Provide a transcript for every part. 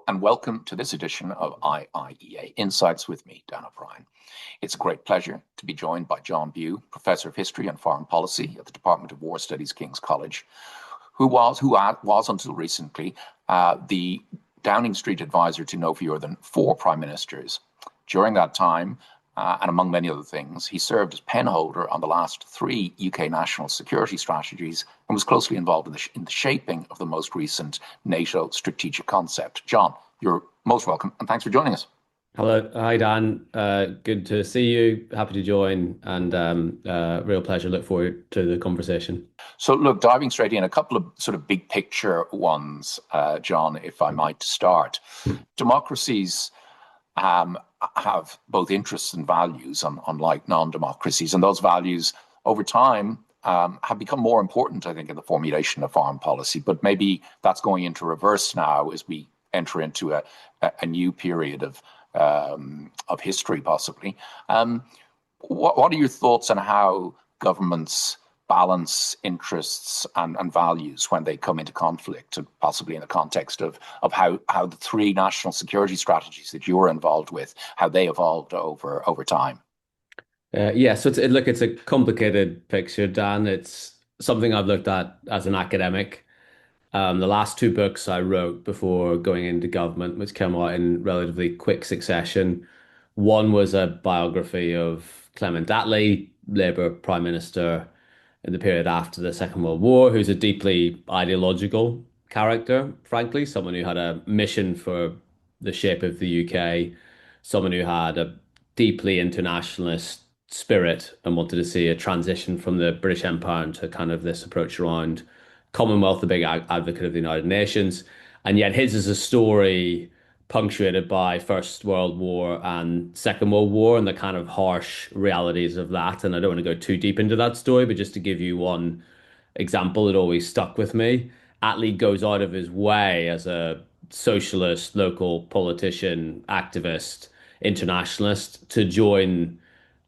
and welcome to this edition of IIEA Insights with me, Dan O'Brien. It's a great pleasure to be joined by John Bew, Professor of History and Foreign Policy at the Department of War Studies, King's College, who was until recently the Downing Street advisor to no fewer than 4 prime ministers. During that time, and among many other things, he served as penholder on the last 3 UK national security strategies and was closely involved in the shaping of the most recent NATO Strategic Concept. John, you're most welcome, and thanks for joining us. Hello. Hi, Dan. Good to see you. Happy to join, and real pleasure. Look forward to the conversation. So look, diving straight in, a couple of sort of big picture ones, John, if I might start. Democracies have both interests and values, unlike non-democracies, and those values over time have become more important, I think, in the formulation of foreign policy. But maybe that's going into reverse now as we enter into a new period of history, possibly. What are your thoughts on how governments balance interests and values when they come into conflict, and possibly in the context of how the 3 national security strategies that you were involved with, how they evolved over time? So it's a complicated picture, Dan. It's something I've looked at as an academic. The last 2 books I wrote before going into government, which came out in relatively quick succession. One was a biography of Clement Attlee, Labour Prime Minister in the period after the Second World War, who's a deeply ideological character, frankly, someone who had a mission for the shape of the UK, someone who had a deeply internationalist spirit and wanted to see a transition from the British Empire into kind of this approach around Commonwealth, a big advocate of the United Nations. And yet his is a story punctuated by First World War and Second World War and the kind of harsh realities of that. And I don't want to go too deep into that story, but just to give you one example that always stuck with me, Attlee goes out of his way as a socialist, local politician, activist, internationalist to join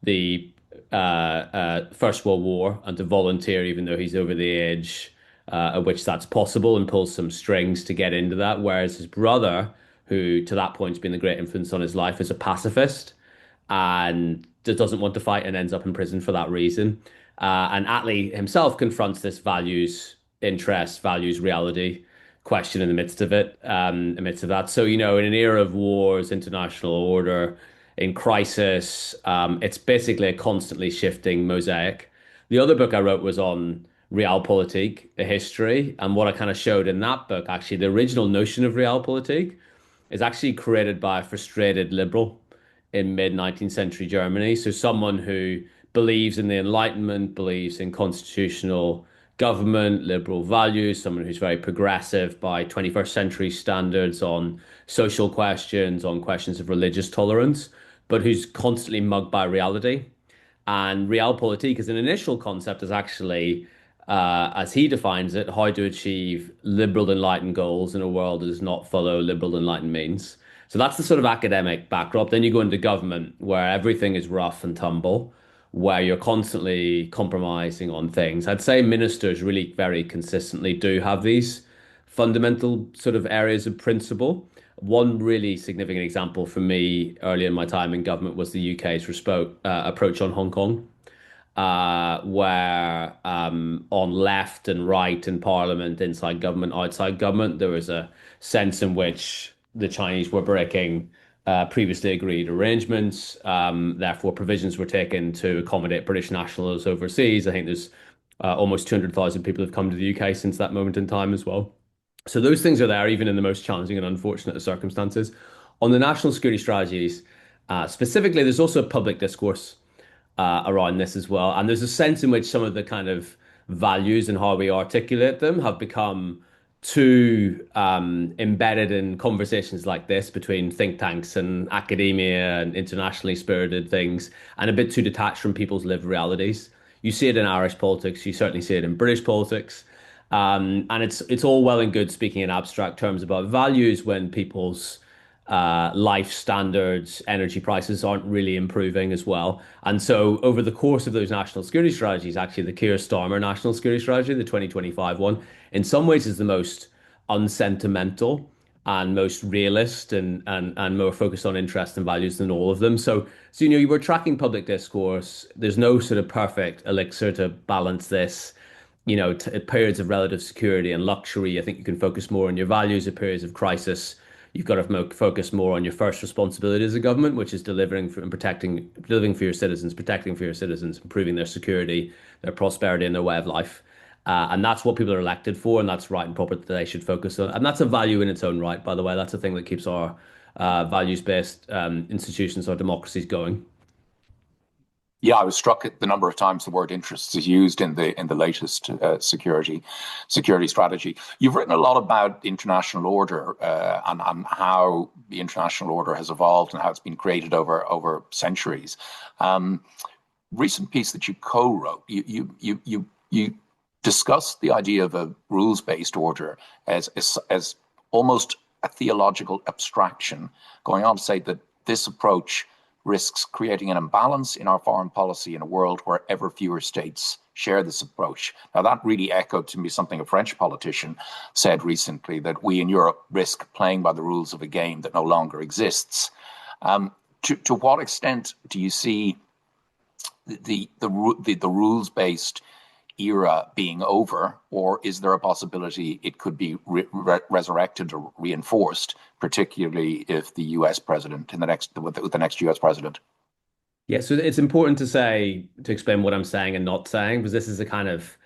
the First World War and to volunteer, even though he's over the age at which that's possible, and pulls some strings to get into that. Whereas his brother, who to that point has been the great influence on his life, is a pacifist and just doesn't want to fight and ends up in prison for that reason. And Attlee himself confronts this values, interest, values, reality question in the midst of it, amidst of that. So, in an era of wars, international order, in crisis, it's basically a constantly shifting mosaic. The other book I wrote was on realpolitik, a history. And what I kind of showed in that book, actually, the original notion of realpolitik is actually created by a frustrated liberal in mid-19th century Germany. So someone who believes in the Enlightenment, believes in constitutional government, liberal values, someone who's very progressive by 21st century standards on social questions, on questions of religious tolerance, but who's constantly mugged by reality. And realpolitik as an initial concept is actually, as he defines it, how to achieve liberal enlightened goals in a world that does not follow liberal enlightened means. So that's the sort of academic backdrop. Then you go into government where everything is rough and tumble, where you're constantly compromising on things. I'd say ministers really very consistently do have these fundamental sort of areas of principle. One really significant example for me early in my time in government was the UK's approach on Hong Kong, where on left and right in parliament, inside government, outside government, there was a sense in which the Chinese were breaking previously agreed arrangements. Therefore, provisions were taken to accommodate British nationals overseas. I think there's almost 200,000 people have come to the UK since that moment in time as well. So those things are there, even in the most challenging and unfortunate of circumstances. On the national security strategies, specifically, there's also a public discourse around this as well. And there's a sense in which some of the kind of values and how we articulate them have become too embedded in conversations like this between think tanks and academia and internationally spirited things, and a bit too detached from people's lived realities. You see it in Irish politics, you certainly see it in British politics. And it's all well and good speaking in abstract terms about values when people's life standards, energy prices aren't really improving as well. And so over the course of those national security strategies, actually the Keir Starmer national security strategy, the 2025 one, in some ways is the most unsentimental and most realist and more focused on interest and values than all of them. So you were tracking public discourse. There's no sort of perfect elixir to balance this. Periods of relative security and luxury, I think you can focus more on your values. At periods of crisis, you've got to focus more on your first responsibility as a government, which is delivering for your citizens, protecting for your citizens, improving their security, their prosperity, and their way of life. And that's what people are elected for, and that's right and proper that they should focus on. And that's a value in its own right, by the way. That's a thing that keeps our values-based institutions, our democracies going. Yeah, I was struck at the number of times the word interests is used in the latest security strategy. You've written a lot about international order and how the international order has evolved and how it's been created over centuries. Recent piece that you co-wrote, you discussed the idea of a rules-based order as almost a theological abstraction, going on to say that this approach risks creating an imbalance in our foreign policy in a world where ever fewer states share this approach. Now, that really echoed to me something a French politician said recently, that we in Europe risk playing by the rules of a game that no longer exists. To what extent do you see the rules-based era being over, or is there a possibility it could be resurrected or reinforced, particularly if the U.S. president with the next U.S. president? Yeah, so it's important to explain what I'm saying and not saying, because this is a kind of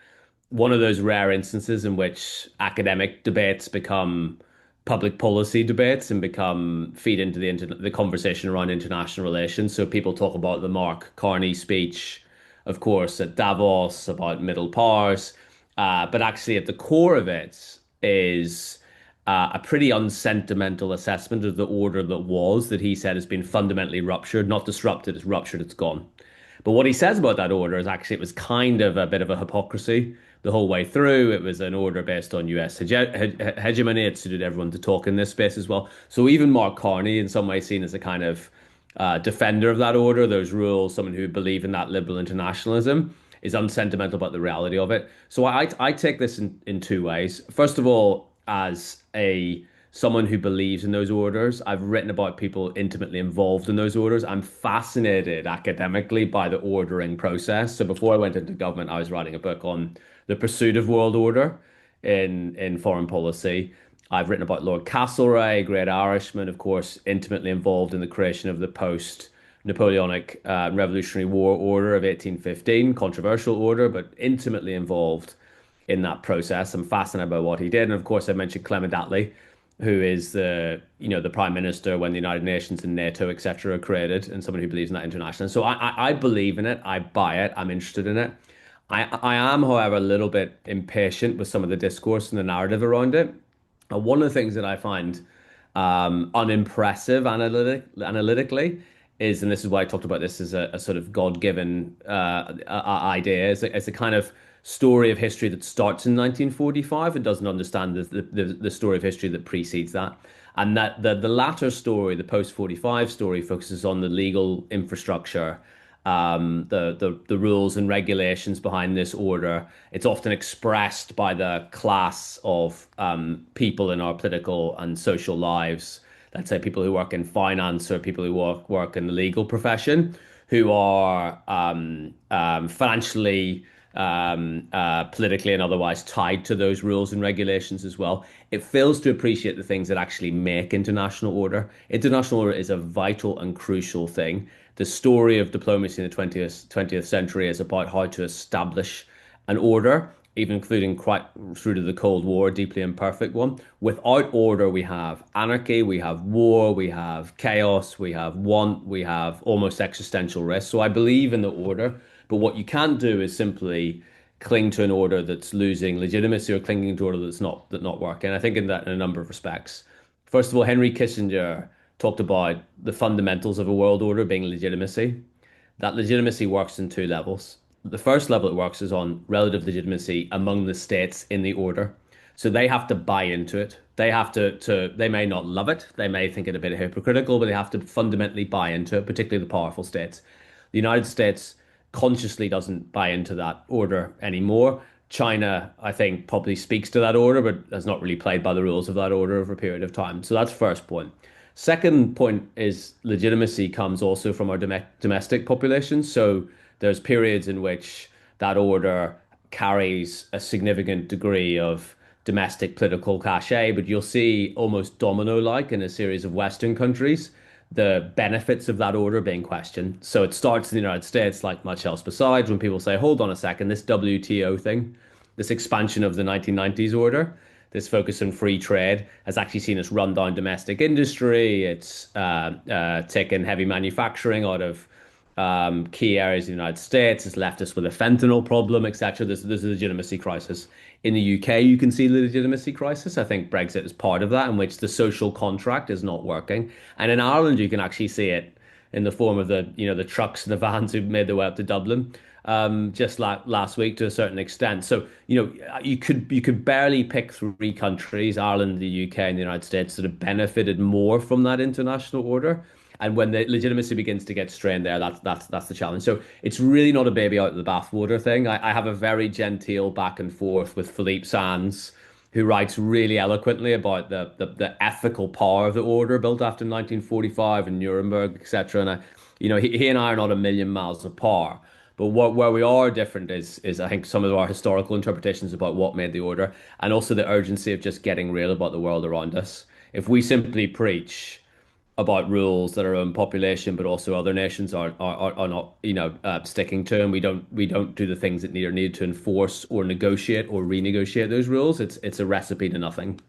one of those rare instances in which academic debates become public policy debates and become feed into the conversation around international relations. So people talk about the Mark Carney speech, of course, at Davos about middle powers, but actually at the core of it is a pretty unsentimental assessment of the order that he said has been fundamentally ruptured, not disrupted, it's ruptured, it's gone. But what he says about that order is actually it was kind of a bit of a hypocrisy the whole way through. It was an order based on US hegemony. It suited everyone to talk in this space as well. So even Mark Carney, in some ways, seen as a kind of defender of that order, those rules, someone who believed in that liberal internationalism, is unsentimental about the reality of it. So I take this in two ways. First of all, as a someone who believes in those orders. I've written about people intimately involved in those orders. I'm fascinated academically by the ordering process. So before I went into government, I was writing a book on the pursuit of world order in foreign policy. I've written about Lord Castlereagh, great Irishman, of course, intimately involved in the creation of the post-Napoleonic Revolutionary War Order of 1815, controversial order, but intimately involved in that process. I'm fascinated by what he did. And of course, I mentioned Clement Attlee, who is the prime minister when the United Nations and NATO, etc., are created, and someone who believes in that international. So I believe in it. I buy it. I'm interested in it. I am, however, a little bit impatient with some of the discourse and the narrative around it. One of the things that I find unimpressive analytically is, and this is why I talked about this as a sort of God-given idea, is a kind of story of history that starts in 1945 and doesn't understand the story of history that precedes that. And that the latter story, the post-45 story, focuses on the legal infrastructure, the rules and regulations behind this order. It's often expressed by the class of people in our political and social lives. Let's say people who work in finance or people who work in the legal profession, who are financially, politically, and otherwise tied to those rules and regulations as well. It fails to appreciate the things that actually make international order. International order is a vital and crucial thing. The story of diplomacy in the 20th century is about how to establish an order, even including quite through to the Cold War, a deeply imperfect one. Without order, we have anarchy, we have war, we have chaos, we have want, we have almost existential risk. So I believe in the order, but what you can't do is simply cling to an order that's losing legitimacy or clinging to an order that's not working. I think in that in a number of respects. First of all, Henry Kissinger talked about the fundamentals of a world order being legitimacy. That legitimacy works in two levels. The first level it works is on relative legitimacy among the states in the order. So they have to buy into it. They have they may not love it. They may think it a bit hypocritical, but they have to fundamentally buy into it, particularly the powerful states. The United States consciously doesn't buy into that order anymore. China, I think, probably speaks to that order, but has not really played by the rules of that order over a period of time. So that's first point. Second point is legitimacy comes also from our domestic population. So there's periods in which that order carries a significant degree of domestic political cachet, but you'll see almost domino-like in a series of Western countries the benefits of that order being questioned. So it starts in the United States, like much else besides, when people say, hold on a second, this WTO thing, this expansion of the 1990s order, this focus on free trade has actually seen us run down domestic industry. It's taken heavy manufacturing out of key areas of the United States. It's left us with a fentanyl problem, etc. There's a legitimacy crisis. In the UK, you can see the legitimacy crisis. I think Brexit is part of that, in which the social contract is not working. And in Ireland, you can actually see it in the form of the trucks and the vans who made their way up to Dublin just last week to a certain extent. So, you could barely pick three countries, Ireland, the UK, and the United States, that have benefited more from that international order. And when the legitimacy begins to get strained there, that's the challenge. So it's really not a baby out of the bathwater thing. I have a very genteel back and forth with Philippe Sands, who writes really eloquently about the ethical power of the order built after 1945 in Nuremberg, etc. And he and I are not a million miles apart. But where we are different is I think some of our historical interpretations about what made the order, and also the urgency of just getting real about the world around us. If we simply preach about rules that our own population, but also other nations are not, sticking to, and we don't do the things that are needed to enforce or negotiate or renegotiate those rules. It's a recipe to nothing.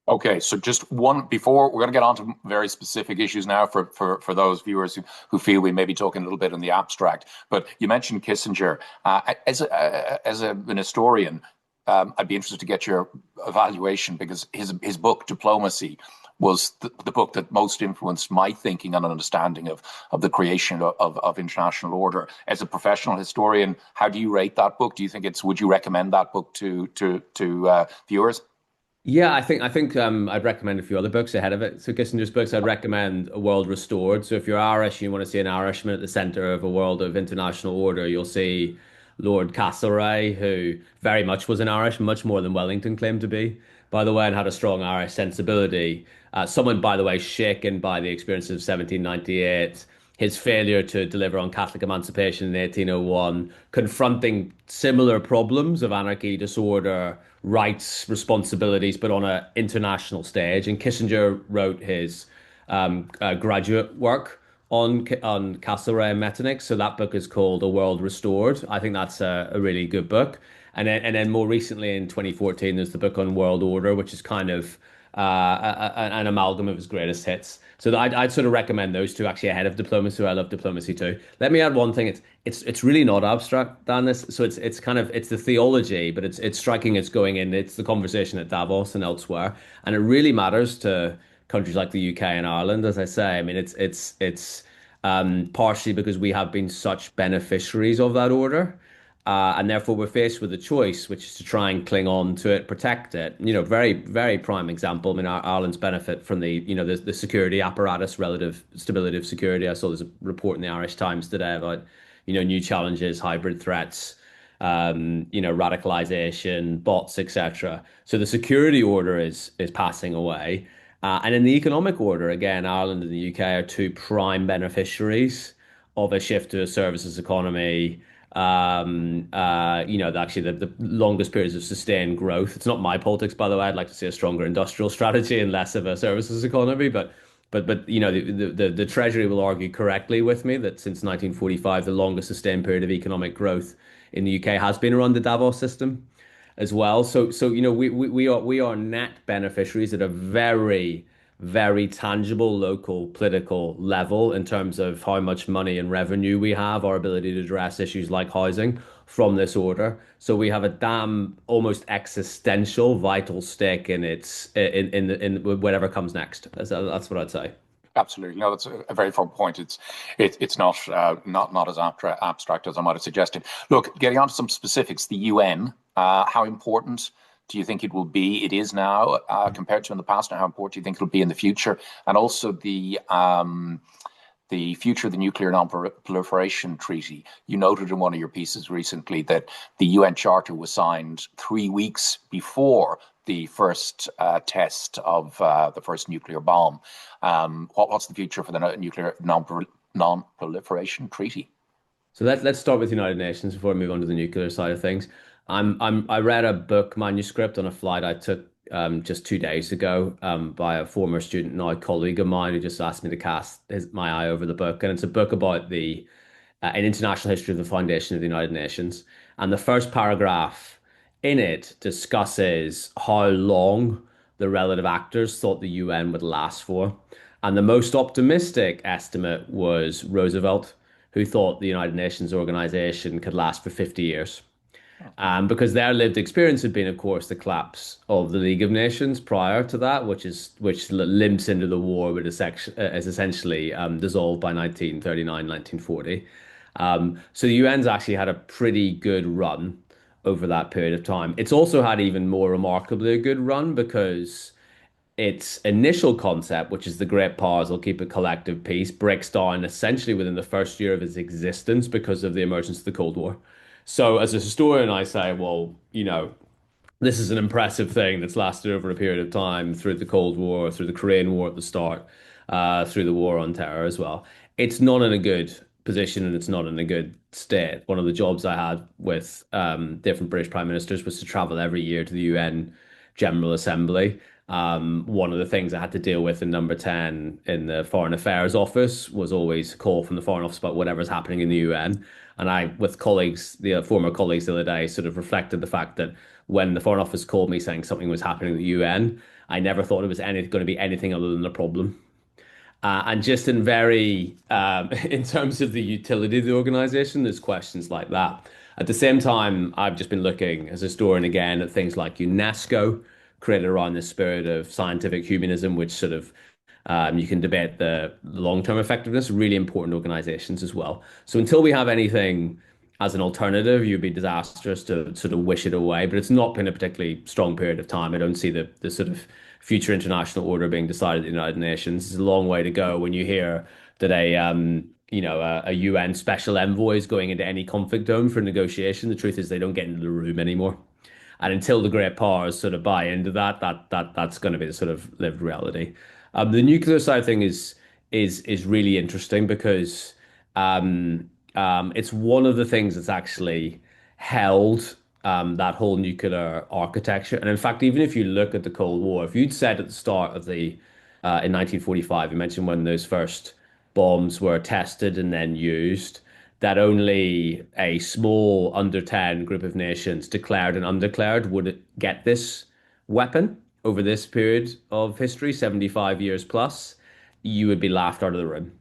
Okay, so just one before we're going to get on to very specific issues now for those viewers who feel we may be talking a little bit in the abstract. But you mentioned Kissinger. An historian, I'd be interested to get your evaluation, because his book Diplomacy was the book that most influenced my thinking and understanding of the creation of international order. As a professional historian, how do you rate that book? Do you think would you recommend that book to viewers? Yeah, I think I'd recommend a few other books ahead of it. So Kissinger's books, I'd recommend A World Restored. So if you're Irish and you want to see an Irishman at the center of a world of international order, you'll see Lord Castlereagh, who very much was an Irish, much more than Wellington claimed to be, by the way, and had a strong Irish sensibility. Someone, by the way, shaken by the experiences of 1798, his failure to deliver on Catholic emancipation in 1801, confronting similar problems of anarchy, disorder, rights, responsibilities, but on an international stage. And Kissinger wrote his graduate work on Castlereagh and Metternich. So that book is called A World Restored. I think that's a really good book. And then more recently in 2014, there's the book on World Order, which is kind of an amalgam of his greatest hits. So I'd sort of recommend those two actually ahead of Diplomacy. I love Diplomacy too. Let me add one thing. It's really not abstract, Dan. This so it's kind of it's the theology, but it's striking. It's going in. It's the conversation at Davos and elsewhere, and it really matters to countries like the UK and Ireland. As I say, I mean it's partially because we have been such beneficiaries of that order. And therefore, we're faced with a choice, which is to try and cling on to it, protect it. Very, very prime example. I mean, Ireland's benefit from the security apparatus, relative stability of security. I saw there's a report in the Irish Times today about, new challenges, hybrid threats, radicalization, bots, etc. So the security order is passing away. And in the economic order, again, Ireland and the UK are two prime beneficiaries of a shift to a services economy. Actually the longest periods of sustained growth. It's not my politics, by the way. I'd like to see a stronger industrial strategy and less of a services economy. But the Treasury will argue correctly with me that since 1945, the longest sustained period of economic growth in the UK has been around the Davos system as well. So we are net beneficiaries at a very, very tangible local political level in terms of how much money and revenue we have, our ability to address issues like housing from this order. So we have a damn almost existential vital stake in in whatever comes next. That's what I'd say. Absolutely. No, that's a very fair point. It's not as abstract as I might have suggested. Look, getting on to some specifics, the UN, how important do you think it will be? It is now compared to in the past, and how important do you think it'll be in the future? And also the future of the Nuclear Non-Proliferation Treaty. You noted in one of your pieces recently that the UN Charter was signed 3 weeks before the first test of the first nuclear bomb. What's the future for the Nuclear Non-Proliferation Treaty? So let's start with the United Nations before we move on to the nuclear side of things. I read a book manuscript on a flight I took just 2 days ago by a former student, now a colleague of mine, who just asked me to cast my eye over the book. And it's a book about the an international history of the foundation of the United Nations. And the first paragraph in it discusses how long the relative actors thought the UN would last for. And the most optimistic estimate was Roosevelt, who thought the United Nations organization could last for 50 years. Because their lived experience had been, of course, the collapse of the League of Nations prior to that, which limps into the war, but is essentially dissolved by 1939, 1940. So the UN's actually had a pretty good run over that period of time. It's also had even more remarkably a good run because its initial concept, which is the great powers will keep a collective peace, breaks down essentially within the first year of its existence because of the emergence of the Cold War. So as a historian, I say, well, this is an impressive thing that's lasted over a period of time through the Cold War, through the Korean War at the start, through the War on Terror as well. It's not in a good position and it's not in a good state. One of the jobs I had with different British prime ministers was to travel every year to the UN General Assembly. One of the things I had to deal with in number 10 in the Foreign Affairs Office was always a call from the Foreign Office about whatever's happening in the UN. And I, with colleagues, the former colleagues the other day, sort of reflected the fact that when the Foreign Office called me saying something was happening in the UN, I never thought it was going to be anything other than a problem. And just in terms of the utility of the organization, there's questions like that. At the same time, I've just been looking as a historian again at things like UNESCO, created around the spirit of scientific humanism, which sort of you can debate the long-term effectiveness, really important organizations as well. So until we have anything as an alternative, you'd be disastrous to sort of wish it away. But it's not been a particularly strong period of time. I don't see the sort of future international order being decided at the United Nations. It's a long way to go when you hear that a UN special envoy is going into any conflict zone for negotiation. The truth is they don't get into the room anymore. And until the great powers sort of buy into that's going to be the sort of lived reality. The nuclear side thing is really interesting because it's one of the things that's actually held that whole nuclear architecture. And in fact, even if you look at the Cold War, if you'd said at the start of in 1945, you mentioned when those first bombs were tested and then used, that only a small under 10 group of nations, declared and undeclared, would get this weapon over this period of history, 75 years plus, you would be laughed out of the room.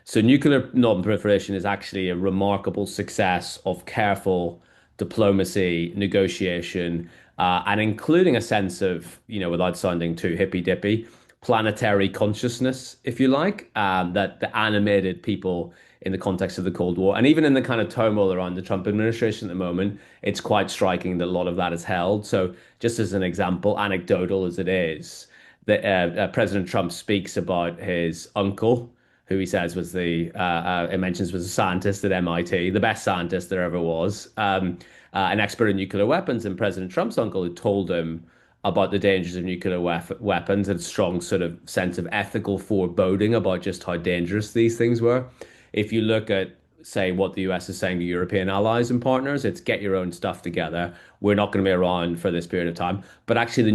So nuclear non-proliferation is actually a remarkable success of careful diplomacy, negotiation, and including a sense of, without sounding too hippy-dippy, planetary consciousness, if you like, that animated people in the context of the Cold War. And even in the kind of turmoil around the Trump administration at the moment, it's quite striking that a lot of that is held. So just as an example, anecdotal as it is, that President Trump speaks about his uncle, who he says was it mentions was a scientist at MIT, the best scientist there ever was, an expert in nuclear weapons. And President Trump's uncle had told him about the dangers of nuclear weapons and strong sort of sense of ethical foreboding about just how dangerous these things were. If you look at, say, what the US is saying to European allies and partners, it's get your own stuff together. We're not going to be around for this period of time. But actually, the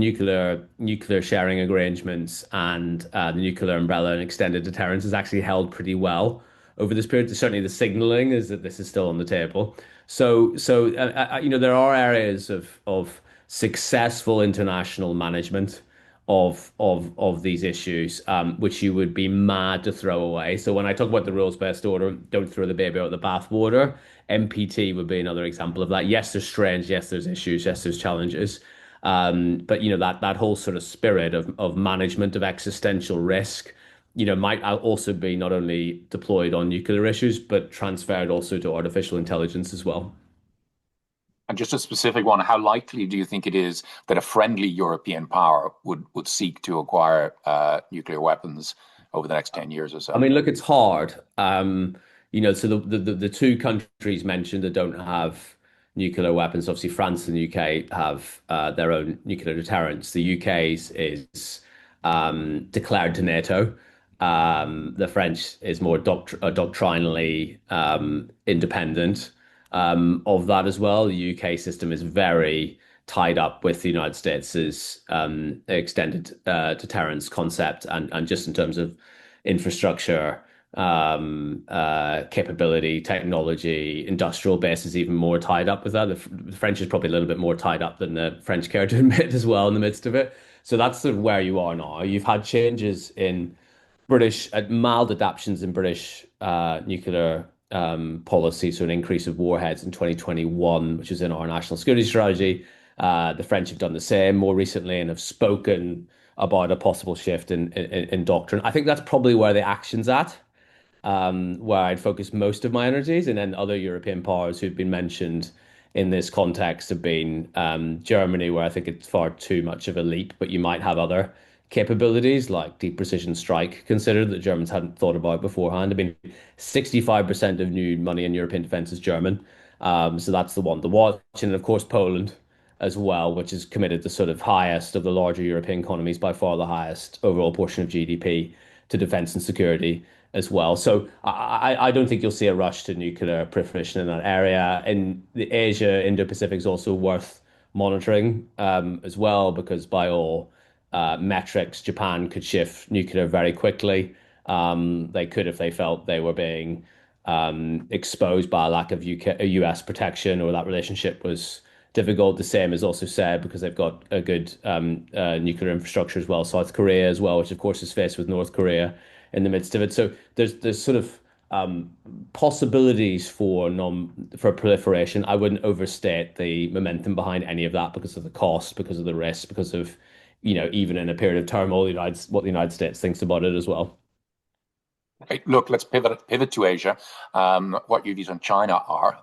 nuclear sharing arrangements and the nuclear umbrella and extended deterrence is actually held pretty well over this period. Certainly, the signaling is that this is still on the table. So there are areas of successful international management of these issues, which you would be mad to throw away. So when I talk about the rules-based order, don't throw the baby out with the bathwater. NPT would be another example of that. Yes, there's strains. Yes, there's issues. Yes, there's challenges. But that whole sort of spirit of management of existential risk, might also be not only deployed on nuclear issues, but transferred also to artificial intelligence as well. And just a specific one, how likely do you think it is that a friendly European power would seek to acquire nuclear weapons over the next 10 years or I so? mean, look, it's hard. So the two countries mentioned that don't have nuclear weapons, obviously France and the UK have their own nuclear deterrence. The UK's is declared to NATO. The French is more doctrinally independent of that as well. The UK system is very tied up with the United States' extended deterrence concept, and just in terms of infrastructure, capability, technology, industrial base is even more tied up with that. The French is probably a little bit more tied up than the French care to admit as well in the midst of it. So that's sort of where you are now. You've had changes in British, mild adaptations in British nuclear policy, so an increase of warheads in 2021, which is in our national security strategy. The French have done the same more recently and have spoken about a possible shift in doctrine. I think that's probably where the action's at, where I'd focus most of my energies. And then other European powers who've been mentioned in this context have been Germany, where I think it's far too much of a leap, but you might have other capabilities like deep precision strike considered that Germans hadn't thought about beforehand. I mean, 65% of new money in European defense is German. So that's the one to watch. And of course, Poland as well, which is committed the sort of highest of the larger European economies, by far the highest overall portion of GDP to defense and security as well. So I don't think you'll see a rush to nuclear proliferation in that area. In the Asia, Indo-Pacific is also worth monitoring as well, because by all metrics, Japan could shift nuclear very quickly. They could if they felt they were being exposed by a lack of US protection, or that relationship was difficult. The same is also said because they've got a good nuclear infrastructure as well. South Korea as well, which of course is faced with North Korea in the midst of it. So there's sort of possibilities for proliferation. I wouldn't overstate the momentum behind any of that because of the cost, because of the risk, because of even in a period of turmoil, what the United States thinks about it as well. Okay, look, let's pivot to Asia. What your views on China are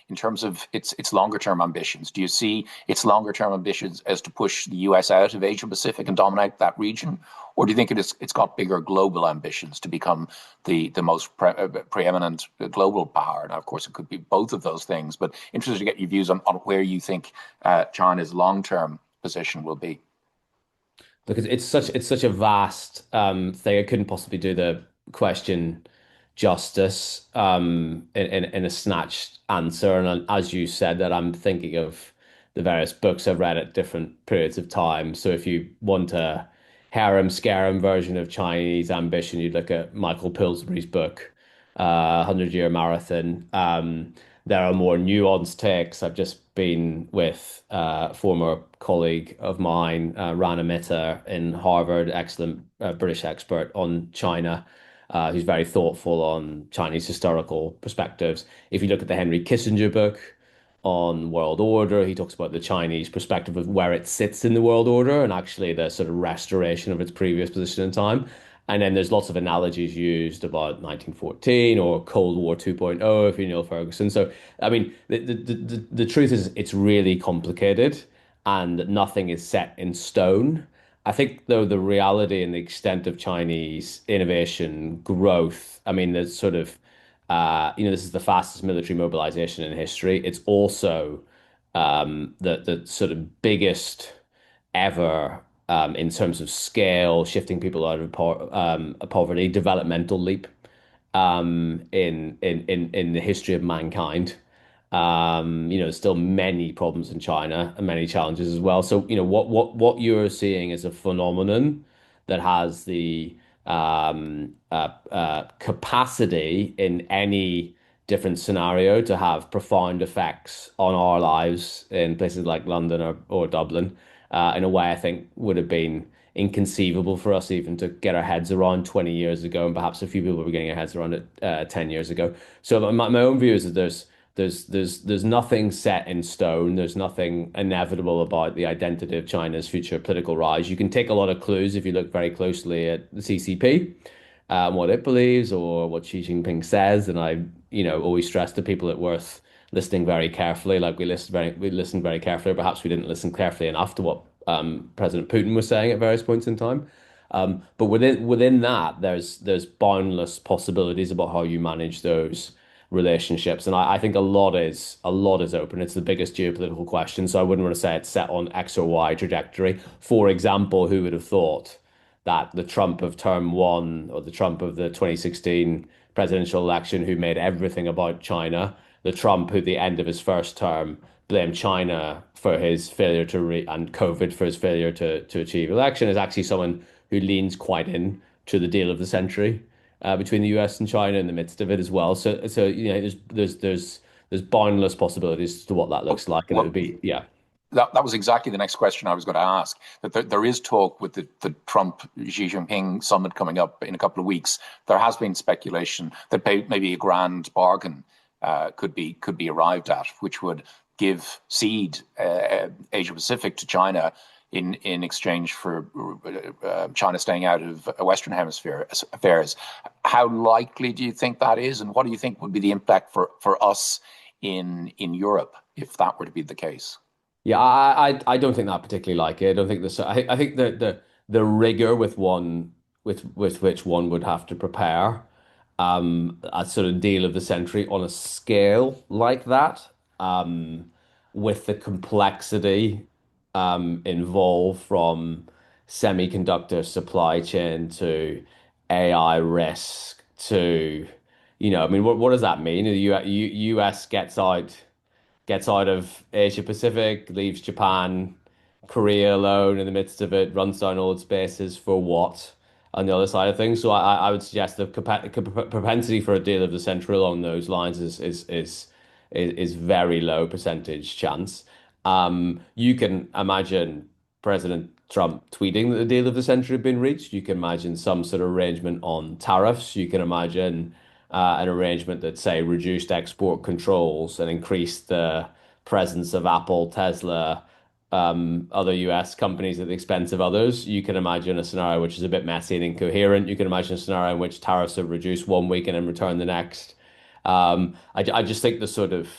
in terms of its longer term ambitions. Do you see its longer term ambitions as to push the US out of Asia Pacific and dominate that region, or do you think it's got bigger global ambitions to become the most preeminent global power? Now, of course, it could be both of those things, but interested to get your views on where you think China's long term position will be. Because it's such a vast thing. I couldn't possibly do the question justice in a snatched answer. And as you said, that I'm thinking of the various books I've read at different periods of time. So if you want a harem scarum version of Chinese ambition, you'd look at Michael Pillsbury's book, 100-Year Marathon. There are more nuanced takes. I've just been with a former colleague of mine, Rana Mitter in Harvard, excellent British expert on China, who's very thoughtful on Chinese historical perspectives. If you look at the Henry Kissinger book on world order, he talks about the Chinese perspective of where it sits in the world order and actually the sort of restoration of its previous position in time. And then there's lots of analogies used about 1914 or Cold War 2.0 if you Neil Ferguson. So, I mean, the truth is it's really complicated and nothing is set in stone. I think, though, the reality and the extent of Chinese innovation growth, I mean, there's sort of, this is the fastest military mobilization in history. It's also the sort of biggest ever in terms of scale, shifting people out of poverty, developmental leap in the history of mankind. Still many problems in China and many challenges as well. So, what you're seeing is a phenomenon that has the capacity in any different scenario to have profound effects on our lives in places like London or Dublin, in a way I think would have been inconceivable for us even to get our heads around 20 years ago, and perhaps a few people were getting their heads around it 10 years ago. So my own view is that there's nothing set in stone. There's nothing inevitable about the identity of China's future political rise. You can take a lot of clues if you look very closely at the CCP, what it believes or what Xi Jinping says. And I, always stress to people it's worth listening very carefully. Like we listened very carefully, or perhaps we didn't listen carefully enough to what President Putin was saying at various points in time. But within that, there's boundless possibilities about how you manage those relationships, and I think a lot is open. It's the biggest geopolitical question, so I wouldn't want to say it's set on X or Y trajectory. For example, who would have thought that the Trump of term one or the Trump of the 2016 presidential election, who made everything about China, the Trump who at the end of his first term blamed China for his failure and COVID for his failure to achieve election, is actually someone who leans quite in to the deal of the century between the US and China in the midst of it as well. So there's boundless possibilities to what that looks like, and it would Well, be yeah. that was exactly the next question I was going to ask. That there is talk with the Trump Xi Jinping summit coming up in a couple of weeks. There has been speculation that maybe a grand bargain could be arrived at, which would cede Asia Pacific to China in exchange for China staying out of Western Hemisphere affairs. How likely do you think that is, and what do you think would be the impact for us in Europe if that were to be the case? Yeah, I don't think that particularly like it. I don't think this. I think that the rigor with which one would have to prepare a sort of deal of the century on a scale like that, with the complexity involved from semiconductor supply chain to AI risk to, I mean, what does that mean? The US gets out of Asia Pacific, leaves Japan, Korea alone in the midst of it, runs down all its bases for what on the other side of things. So I would suggest the propensity for a deal of the century along those lines is very low percentage chance. You can imagine President Trump tweeting that the deal of the century had been reached. You can imagine some sort of arrangement on tariffs. You can imagine an arrangement that, say, reduced export controls and increased the presence of Apple, Tesla, other US companies at the expense of others. You can imagine a scenario which is a bit messy and incoherent. You can imagine a scenario in which tariffs are reduced one week and in return the next. I just think the sort of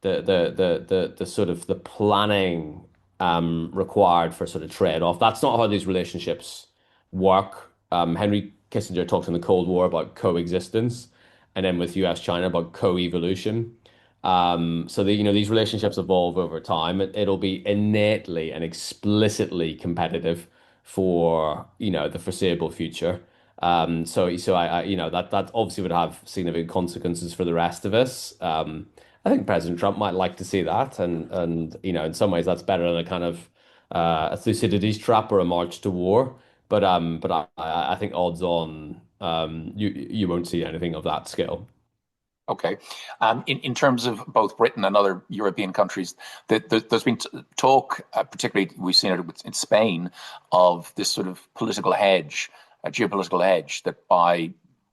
the planning required for sort of trade-off. That's not how these relationships work. Henry Kissinger talked in the Cold War about coexistence, and then with US China about co-evolution. These relationships evolve over time. It'll be innately and explicitly competitive for the foreseeable future. That obviously would have significant consequences for the rest of us. I think President Trump might like to see that, and in some ways that's better than a kind of a Thucydides trap or a march to war. But I think odds on you won't see anything of that scale. Okay. In terms of both Britain and other European countries, there's been talk, particularly we've seen it in Spain, of this sort of political hedge, a geopolitical hedge that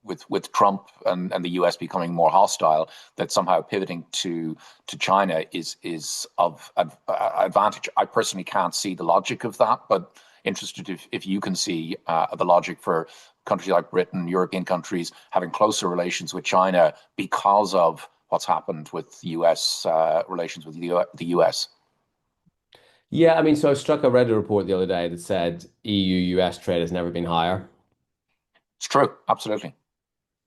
with Trump and the US becoming more hostile, that somehow pivoting to China is of advantage. I personally can't see the logic of that, but interested if you can see the logic for countries like Britain, European countries having closer relations with China because of what's happened with US relations with the US. Yeah, I mean, so I read a report the other day that said EU-US trade has never been higher, It's true, absolutely.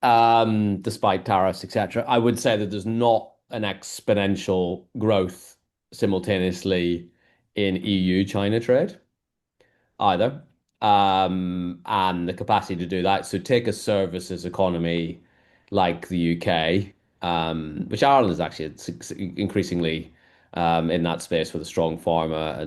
despite tariffs, etc. I would say that there's not an exponential growth simultaneously in EU-China trade either. And the capacity to do that. So take a services economy like the UK, which Ireland is actually increasingly in that space with a strong pharma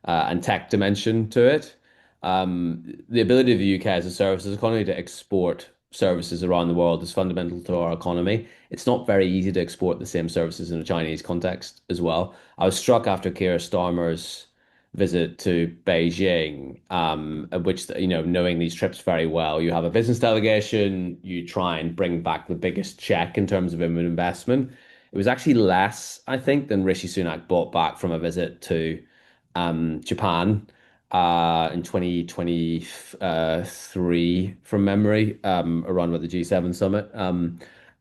and tech dimension to it. The ability of the UK as a services economy to export services around the world is fundamental to our economy. It's not very easy to export the same services in a Chinese context as well. I was struck after Keir Starmer's visit to Beijing, which, knowing these trips very well, you have a business delegation, you try and bring back the biggest check in terms of investment. It was actually less, I think, than Rishi Sunak brought back from a visit to Japan in 2023 from memory, around with the G7 summit.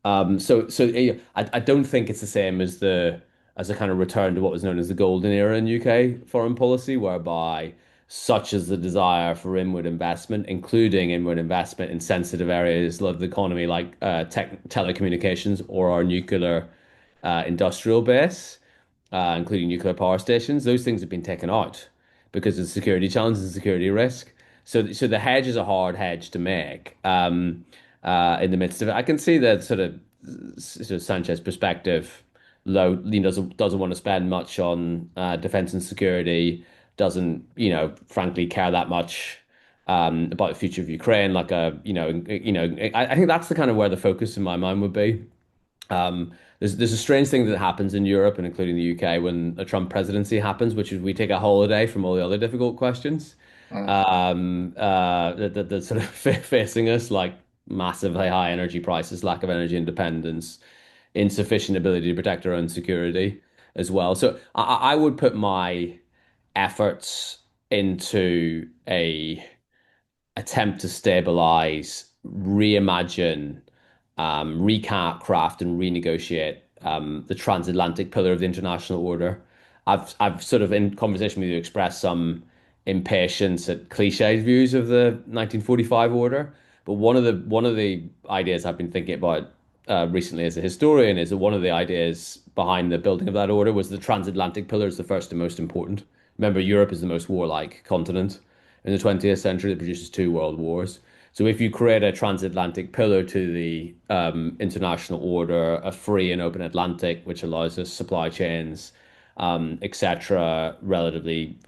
I don't think it's the same as a kind of return to what was known as the golden era in UK foreign policy, whereby such as the desire for inward investment, including inward investment in sensitive areas of the economy like telecommunications or our nuclear industrial base, including nuclear power stations. Those things have been taken out because of security challenges and security risk. So the hedge is a hard hedge to make in the midst of it. I can see that sort of Sanchez perspective. Low, doesn't want to spend much on defense and security. Doesn't, frankly care that much about the future of Ukraine. I think that's the kind of where the focus in my mind would be. There's a strange thing that happens in Europe and including the UK when a Trump presidency happens, which is we take a holiday from all the other difficult questions Mm. that sort of facing us, like massively high energy prices, lack of energy independence, insufficient ability to protect our own security as well. So I would put my efforts into a attempt to stabilize, reimagine, recap, craft, and renegotiate the transatlantic pillar of the international order. I've sort of in conversation with you expressed some impatience at cliched views of the 1945 order, but one of the ideas I've been thinking about recently as a historian is that one of the ideas behind the building of that order was the transatlantic pillar is the first and most important. Remember, Europe is the most warlike continent in the 20th century that produces two world wars. So if you create a transatlantic pillar to the international order, a free and open Atlantic, which allows us supply chains, etc., relatively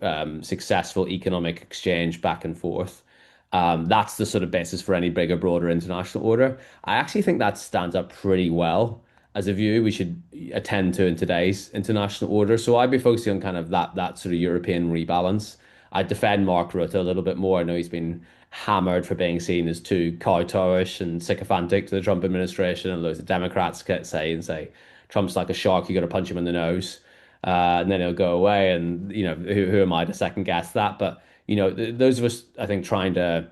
successful economic exchange back and forth. That's the sort of basis for any bigger, broader international order. I actually think that stands up pretty well as a view we should attend to in today's international order. So I'd be focusing on kind of that sort of European rebalance. I defend Mark Rutte a little bit more. I know he's been hammered for being seen as too kowtowish and sycophantic to the Trump administration, and loads of Democrats say Trump's like a shark, you got to punch him in the nose, and then he'll go away. And who am I to second guess that? But those of us, I think, trying to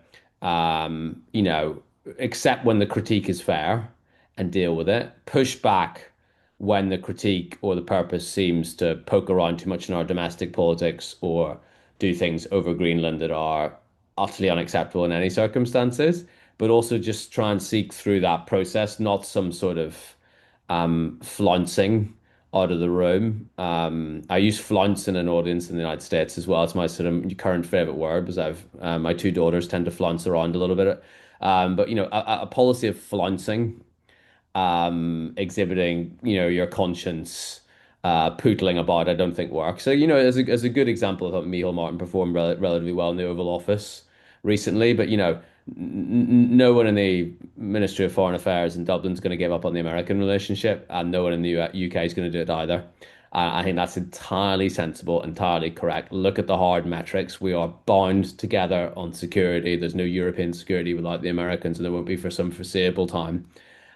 accept when the critique is fair and deal with it, push back when the critique or the purpose seems to poke around too much in our domestic politics or do things over Greenland that are utterly unacceptable in any circumstances, but also just try and seek through that process, not some sort of flouncing out of the room. I use flounce in an audience in the United States as well. It's my sort of current favorite word because I've my two daughters tend to flounce around a little bit. But a policy of flouncing, exhibiting, your conscience, pootling about, I don't think works. So, as a good example, I thought Micheál Martin performed relatively well in the Oval Office recently, but no one in the Ministry of Foreign Affairs in Dublin is going to give up on the American relationship, and no one in the UK is going to do it either. I think that's entirely sensible, entirely correct. Look at the hard metrics. We are bound together on security. There's no European security without the Americans, and there won't be for some foreseeable time.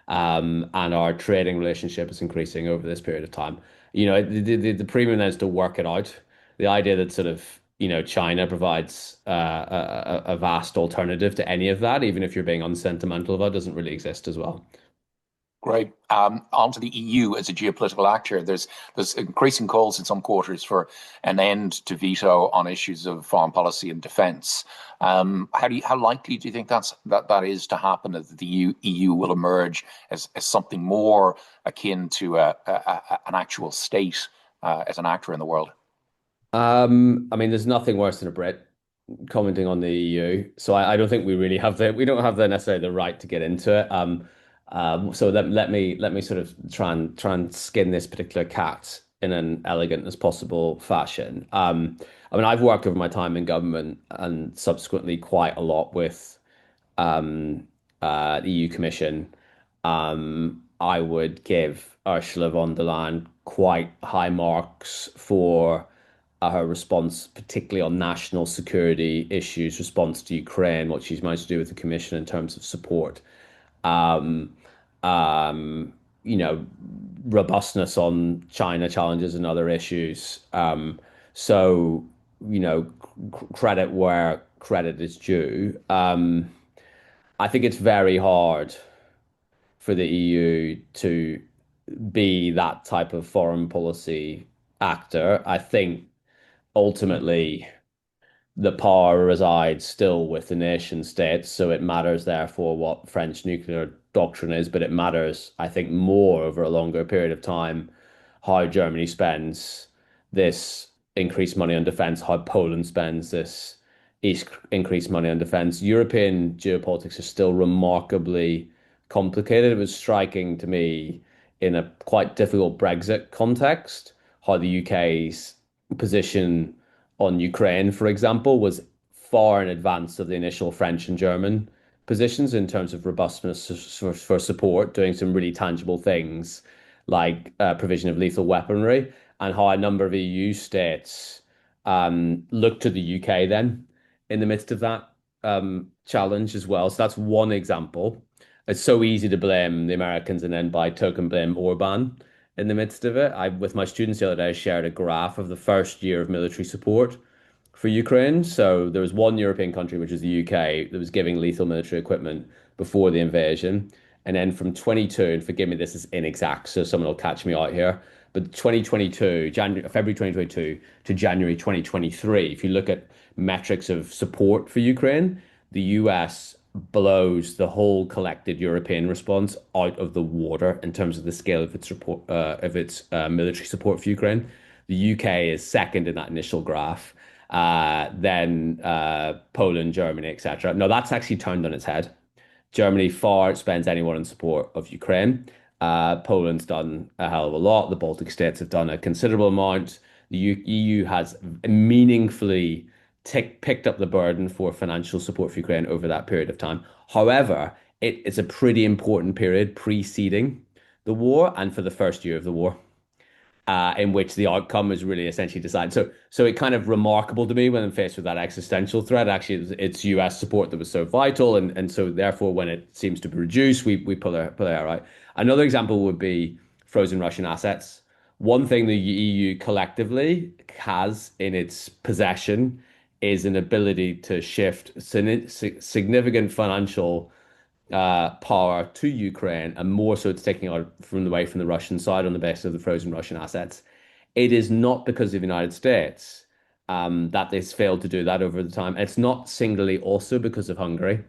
And our trading relationship is increasing over this period of time. The premium then is to work it out. The idea that sort of, China provides a vast alternative to any of that, even if you're being unsentimental about it, doesn't really exist as well. Great. On to the EU as a geopolitical actor. There's increasing calls in some quarters for an end to veto on issues of foreign policy and defence. How likely do you think that is to happen? That the EU will emerge as something more akin to an actual state as an actor in the world? I mean, there's nothing worse than a Brit commenting on the EU, so I don't think we don't have the necessarily the right to get into it. So let me sort of try and skin this particular cat in an elegant as possible fashion. I mean, I've worked over my time in government and subsequently quite a lot with the EU Commission. I would give Ursula von der Leyen quite high marks for her response, particularly on national security issues, response to Ukraine, what she's managed to do with the Commission in terms of support. Um, um, you know, Robustness on China challenges and other issues. So, credit where credit is due. I think it's very hard for the EU to be that type of foreign policy actor. I think ultimately the power resides still with the nation states, so it matters therefore what French nuclear doctrine is, but it matters, I think, more over a longer period of time how Germany spends this increased money on defense, how Poland spends this increased money on defense. European geopolitics is still remarkably complicated. It was striking to me in a quite difficult Brexit context how the UK's position on Ukraine, for example, was far in advance of the initial French and German positions in terms of robustness for support, doing some really tangible things like provision of lethal weaponry, and how a number of EU states looked to the UK then in the midst of that challenge as well. So that's one example. It's so easy to blame the Americans and then by token blame Orban in the midst of it. I, with my students the other day, shared a graph of the first year of military support for Ukraine. So there was one European country, which was the UK, that was giving lethal military equipment before the invasion. And then from 22, and forgive me, this is inexact, so someone will catch me out here, but 2022, February 2022 to January 2023, if you look at metrics of support for Ukraine, the US blows the whole collected European response out of the water in terms of the scale of its report, of its military support for Ukraine. The UK is second in that initial graph, then Poland, Germany, etc. No, that's actually turned on its head. Germany far spends anyone in support of Ukraine. Poland's done a hell of a lot. The Baltic states have done a considerable amount. The EU has meaningfully picked up the burden for financial support for Ukraine over that period of time. However, it's a pretty important period preceding the war and for the first year of the war in which the outcome is really essentially decided. So it kind of remarkable to me when I'm faced with that existential threat. Actually, it's US support that was so vital, and so therefore, when it seems to be reduced, we pull it out. Right. Another example would be frozen Russian assets. One thing the EU collectively has in its possession is an ability to shift significant financial power to Ukraine, and more so it's taking out from the way from the Russian side on the basis of the frozen Russian assets. It is not because of the United States that they've failed to do that over the time. It's not singly also because of Hungary.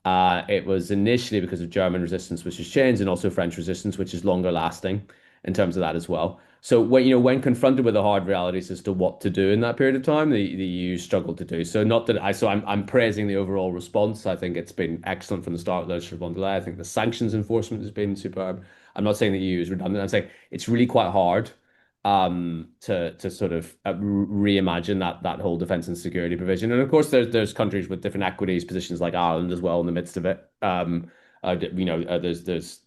It was initially because of German resistance, which has changed, and also French resistance, which is longer lasting in terms of that as well. So when confronted with the hard realities as to what to do in that period of time, the EU struggled to do so. Not that I so I'm praising the overall response. I think it's been excellent from the start with Ursula von der Leyen. I think the sanctions enforcement has been superb. I'm not saying the EU is redundant. I'm saying it's really quite hard to sort of reimagine that whole defense and security provision. And of course, there's countries with different equities positions like Ireland as well in the midst of it. There's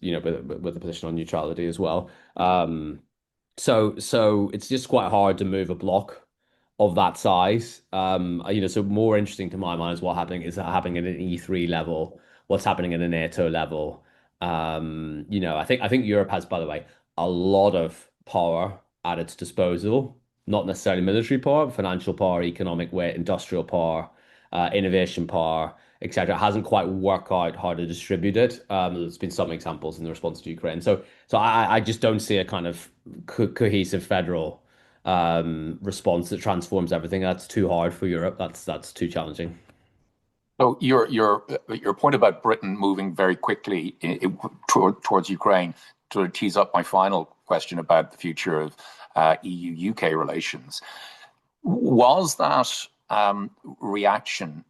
with the position on neutrality as well. So it's just quite hard to move a block of that size. So more interesting to my mind is happening at an E3 level, what's happening at a NATO level. I think Europe has, by the way, a lot of power at its disposal, not necessarily military power, but financial power, economic weight, industrial power, innovation power, etc. Hasn't quite worked out how to distribute it. There's been some examples in the response to Ukraine. So I just don't see a kind of cohesive federal response that transforms everything. That's too hard for Europe. That's too challenging. So your point about Britain moving very quickly towards Ukraine to tease up my final question about the future of EU-UK relations. Was that reaction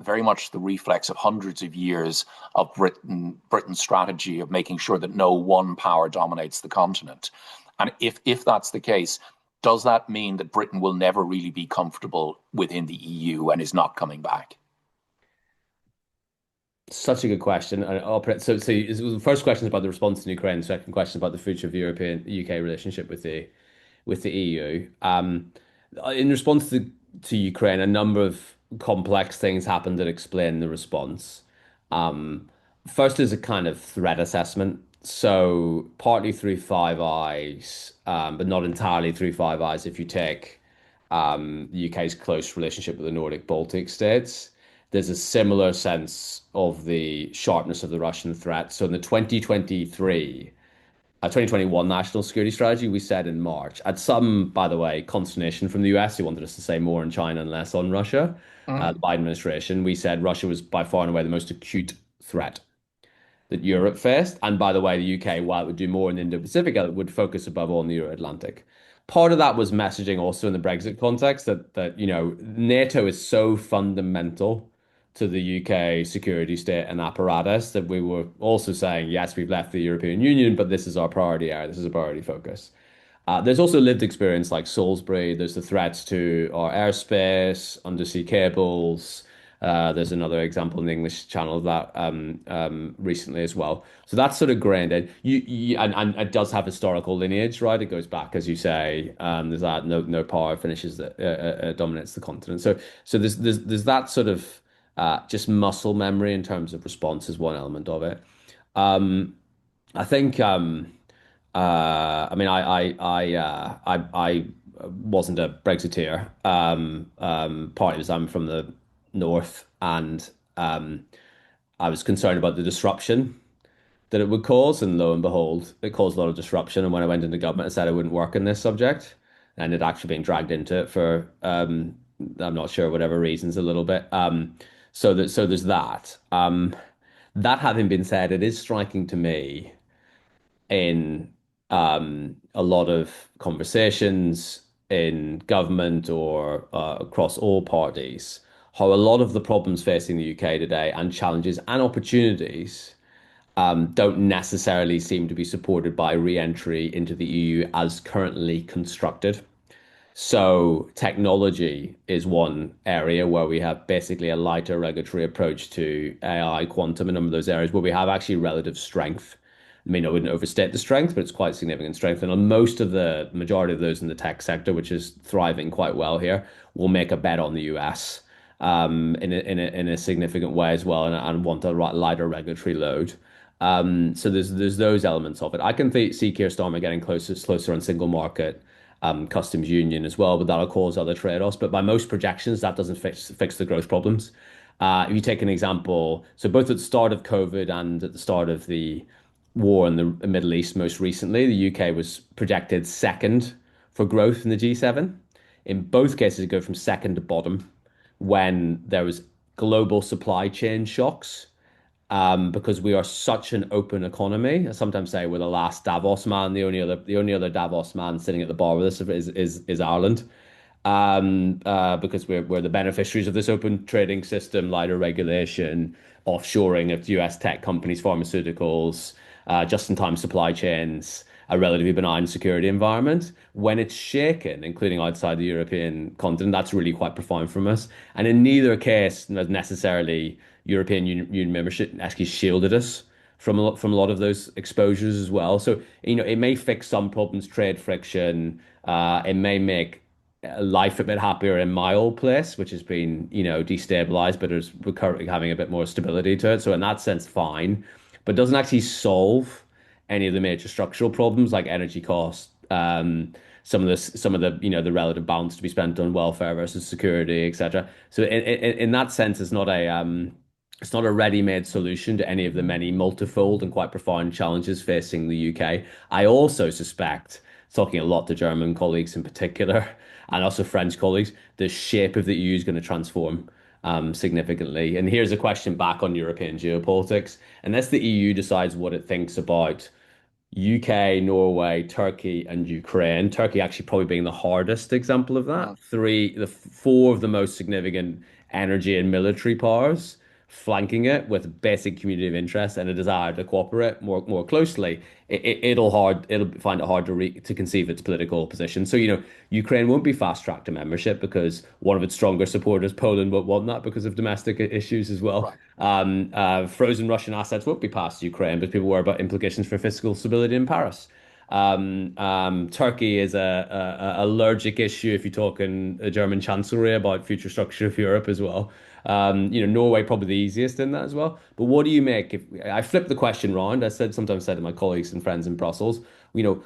very much the reflex of hundreds of years of Britain's strategy of making sure that no one power dominates the continent? And if that's the case, does that mean that Britain will never really be comfortable within the EU and is not coming back? Such a good question. So the first question is about the response in Ukraine. The second question is about the future of the European UK relationship with the EU. In response to Ukraine, a number of complex things happened that explain the response. First is a kind of threat assessment. So partly through Five Eyes, but not entirely through Five Eyes. If you take the UK's close relationship with the Nordic Baltic states, there's a similar sense of the sharpness of the Russian threat. So in the 2023 a 2021 national security strategy, we said in March. At some, by the way, consternation from the US, who wanted us to say more on China and less on Russia. The Mm. Biden administration, we said Russia was by far and away the most acute threat that Europe faced. And by the way, the UK, while it would do more in the Indo-Pacific, it would focus above all in the Euro-Atlantic. Part of that was messaging also in the Brexit context that NATO is so fundamental to the UK security state and apparatus that we were also saying, yes, we've left the European Union, but this is our priority area. This is a priority focus. There's also lived experience like Salisbury. There's the threats to our airspace, undersea cables. There's another example in the English Channel of that recently as well. So that's sort of grained in. And it does have historical lineage, right? It goes back, as you say. There's that no power finishes that dominates the continent. So there's that sort of just muscle memory in terms of response is one element of it. Um, I think. I mean, I wasn't a Brexiteer. Partly because I'm from the north, and I was concerned about the disruption that it would cause, and lo and behold, it caused a lot of disruption. And when I went into government, I said I wouldn't work in this subject, and it actually being dragged into it for I'm not sure whatever reasons a little bit. So there's that. That having been said, it is striking to me in a lot of conversations in government or across all parties, how a lot of the problems facing the UK today and challenges and opportunities don't necessarily seem to be supported by re-entry into the EU as currently constructed. So technology is one area where we have basically a lighter regulatory approach to AI, quantum, a number of those areas where we have actually relative strength. I mean, I wouldn't overstate the strength, but it's quite significant strength. And on most of the majority of those in the tech sector, which is thriving quite well here, will make a bet on the US in a significant way as well, and want a lighter regulatory load. So there's those elements of it. I can see Keir Starmer getting closer on single market customs union as well, but that'll cause other trade-offs. But by most projections, that doesn't fix the growth problems. If you take an example, so both at the start of COVID and at the start of the war in the Middle East most recently, the UK was projected second for growth in the G7. In both cases, it go from second to bottom when there was global supply chain shocks because we are such an open economy. I sometimes say we're the last Davos man. The only other Davos man sitting at the bar with us is Ireland, because we're the beneficiaries of this open trading system, lighter regulation, offshoring of US tech companies, pharmaceuticals, just-in-time supply chains, a relatively benign security environment. When it's shaken, including outside the European continent, that's really quite profound from us. And in neither case, necessarily European Union membership actually shielded us from a lot of those exposures as well. So, it may fix some problems, trade friction. It may make life a bit happier in my old place, which has been, destabilized, but we're currently having a bit more stability to it. So in that sense, fine, but doesn't actually solve any of the major structural problems like energy costs, some of the the relative balance to be spent on welfare versus security, etc. So in that sense, it's not a ready-made solution to any of the many multifold and quite profound challenges facing the UK. I also suspect, talking a lot to German colleagues in particular, and also French colleagues, the shape of the EU is going to transform significantly. And here's a question back on European geopolitics. Unless the EU decides what it thinks about UK, Norway, Turkey, and Ukraine. Turkey actually probably being the hardest example of that. Mm. Four of the most significant energy and military powers flanking it with basic community of interest and a desire to cooperate more closely. It'll find it hard to conceive its political position. So Ukraine won't be fast tracked to membership because one of its stronger supporters, Poland, won't want that because of domestic issues as well. Right. Frozen Russian assets won't be passed to Ukraine, but people worry about implications for fiscal stability in Paris. Turkey is a allergic issue if you're talking a German chancellery about future structure of Europe as well. Norway probably the easiest in that as well. But what do you make if I flip the question round? Sometimes said to my colleagues and friends in Brussels,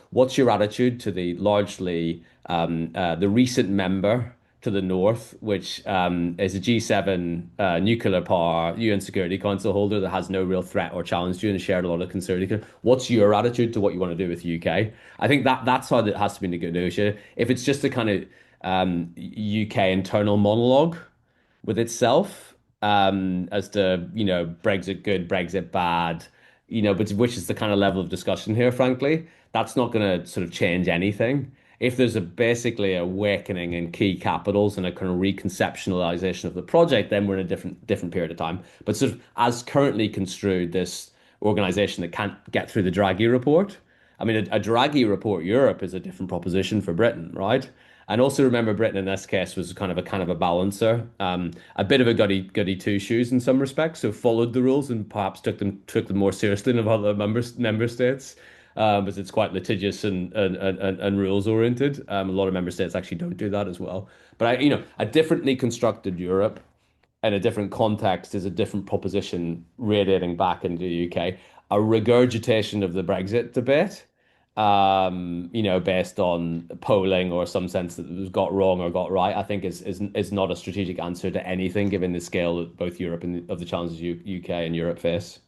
what's your attitude to the largely the recent member to the north, which is a G7 nuclear power UN Security Council holder that has no real threat or challenge to you and shared a lot of concern. What's your attitude to what you want to do with the UK? I think that's how it has to be negotiated. If it's just a kind of UK internal monologue with itself as to, Brexit good, Brexit bad, but which is the kind of level of discussion here, frankly, that's not going to sort of change anything. If there's basically awakening in key capitals and a kind of reconceptualization of the project, then we're in a different period of time. But sort of as currently construed, this organization that can't get through the Draghi report. I mean, a Draghi report Europe is a different proposition for Britain, right? And also remember, Britain in this case was kind of a balancer, a bit of a goody two shoes in some respects. So followed the rules and perhaps took them more seriously than other member states, as it's quite litigious and rules oriented. A lot of member states actually don't do that as well. But a differently constructed Europe in a different context is a different proposition radiating back into the UK. A regurgitation of the Brexit debate, based on polling or some sense that it was got wrong or got right, I think is not a strategic answer to anything, given the scale of both Europe and of the challenges UK and Europe face.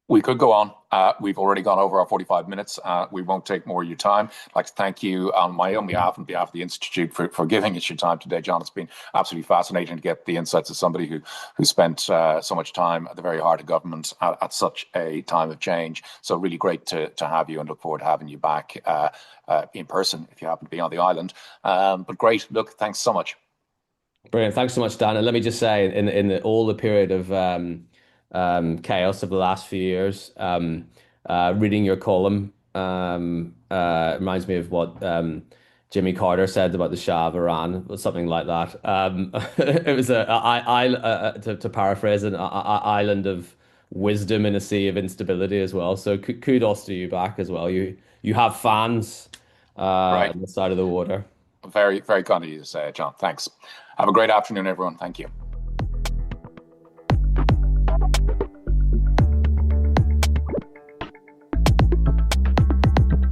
We could go on. We've already gone over our 45 minutes. We won't take more of your time. I'd like to thank you on my own behalf and behalf of the Institute for giving us your time today, John. It's been absolutely fascinating to get the insights of somebody who spent so much time at the very heart of government at such a time of change. So really great to have you, and look forward to having you back in person if you happen to be on the island. But great. Look, thanks so much. Brilliant. Thanks so much, Dan. And let me just say, all the period of chaos of the last few years, reading your column reminds me of what Jimmy Carter said about the Shah of Iran, or something like that. It was to paraphrase, an island of wisdom in a sea of instability as well. So kudos to you back as well. You have fans Right. on the side of the water. Very, very kind of you to say it, John. Thanks. Have a great afternoon, everyone. Thank you.